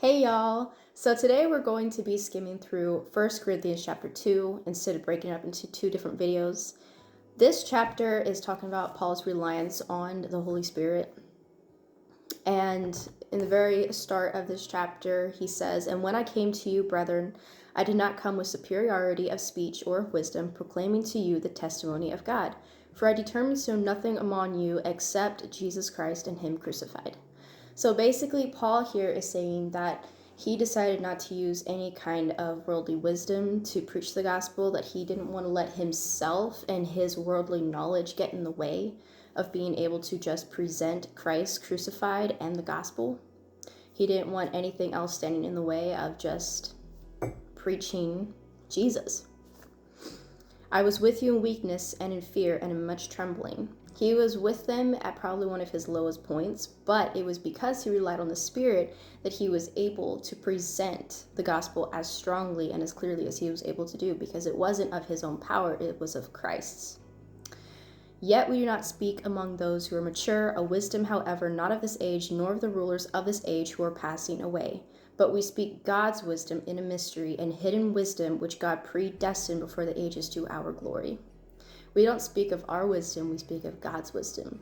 Hey y'all! So today we're going to be skimming through 1 Corinthians chapter 2 instead of breaking it up into two different videos. This chapter is talking about Paul's reliance on the Holy Spirit. And in the very start of this chapter, he says, "And when I came to you, brethren, I did not come with superiority of speech or of wisdom, proclaiming to you the testimony of God. For I determined to know nothing among you except Jesus Christ and Him crucified." So basically, Paul here is saying that he decided not to use any kind of worldly wisdom to preach the gospel, that he didn't want to let himself and his worldly knowledge get in the way of being able to just present Christ crucified and the gospel. He didn't want anything else standing in the way of just preaching Jesus. "I was with you in weakness and in fear and in much trembling." He was with them at probably one of his lowest points, but it was because he relied on the Spirit that he was able to present the gospel as strongly and as clearly as he was able to do, because it wasn't of his own power, it was of Christ's. "Yet we do not speak among those who are mature, a wisdom, however, not of this age, nor of the rulers of this age who are passing away. But we speak God's wisdom in a mystery, and hidden wisdom which God predestined before the ages to our glory." We don't speak of our wisdom, we speak of God's wisdom.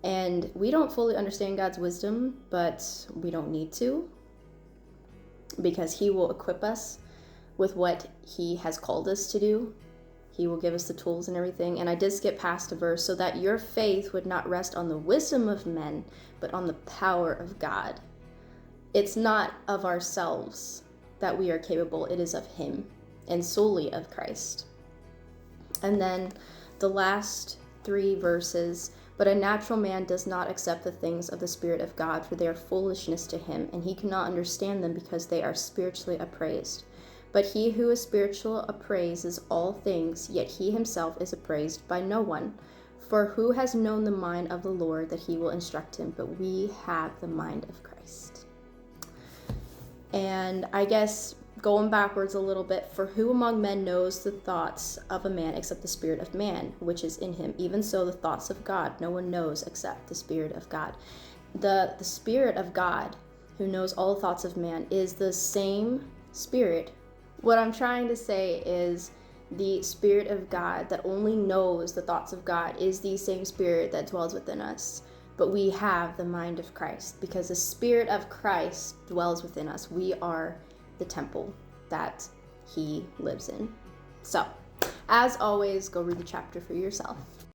And we don't fully understand God's wisdom, but we don't need to, because He will equip us with what He has called us to do. He will give us the tools and everything. And I did skip past a verse, "So that your faith would not rest on the wisdom of men, but on the power of God." It's not of ourselves that we are capable, it is of Him, and solely of Christ. And then the last three verses, "But a natural man does not accept the things of the Spirit of God, for they are foolishness to him, and he cannot understand them because they are spiritually appraised. But he who is spiritual appraises all things, yet he himself is appraised by no one. For who has known the mind of the Lord that he will instruct him? But we have the mind of Christ." And I guess going backwards a little bit, "For who among men knows the thoughts of a man except the spirit of man, which is in him? Even so the thoughts of God no one knows except the Spirit of God." The Spirit of God, who knows all the thoughts of man, is the same Spirit. What I'm trying to say is the Spirit of God that only knows the thoughts of God is the same Spirit that dwells within us. But we have the mind of Christ, because the Spirit of Christ dwells within us. We are the temple that He lives in. So, as always, go read the chapter for yourself.